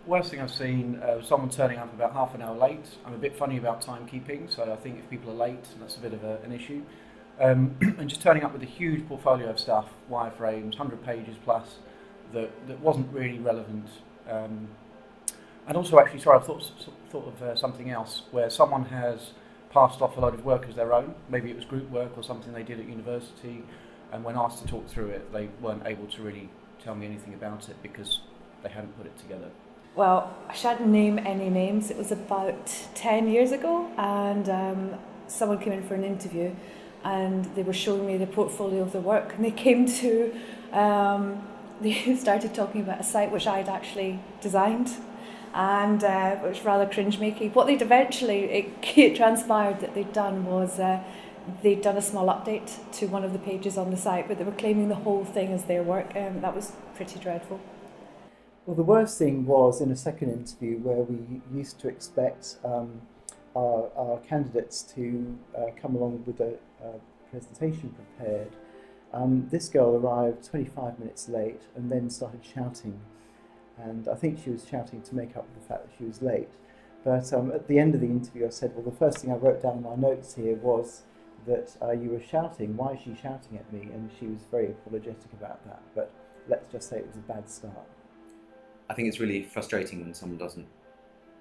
Worst thing I've seen was someone turning up about half an hour late. I'm a bit funny about timekeeping, so I think if people are late, that's a bit of an issue. And just turning up with a huge portfolio of stuff, wireframes, 100 pages plus, that wasn't really relevant. And also, actually, sorry, I thought of something else where someone has passed off a load of work as their own. Maybe it was group work or something they did at university, and when asked to talk through it, they weren't able to really tell me anything about it because they hadn't put it together. Well, I shan't name any names. It was about 10 years ago, and someone came in for an interview and they were showing me the portfolio of their work, and they came to, they started talking about a site which I'd actually designed, and it was rather cringe-making. What they'd eventually, it transpired that they'd done was they'd done a small update to one of the pages on the site, but they were claiming the whole thing as their work, and that was pretty dreadful. Well, the worst thing was in a second interview where we used to expect our candidates to come along with a presentation prepared. This girl arrived 25 minutes late and then started shouting. And I think she was shouting to make up for the fact that she was late. But at the end of the interview I said, well, the first thing I wrote down in my notes here was that you were shouting. Why is she shouting at me? And she was very apologetic about that. But let's just say it was a bad start. I think it's really frustrating when someone doesn't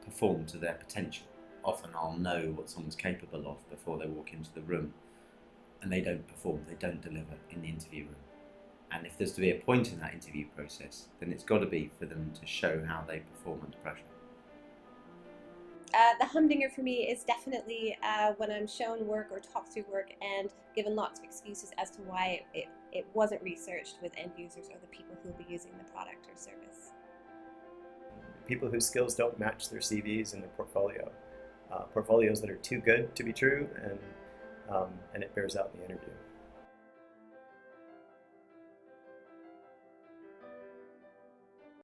perform to their potential. Often I'll know what someone's capable of before they walk into the room, and they don't perform, they don't deliver in the interview room. And if there's to be a point in that interview process, then it's got to be for them to show how they perform under pressure. The humdinger for me is definitely when I'm shown work or talked through work and given lots of excuses as to why it wasn't researched with end users or the people who will be using the product or service. People whose skills don't match their CVs and their portfolio. Portfolios that are too good to be true, and it bears out in the interview.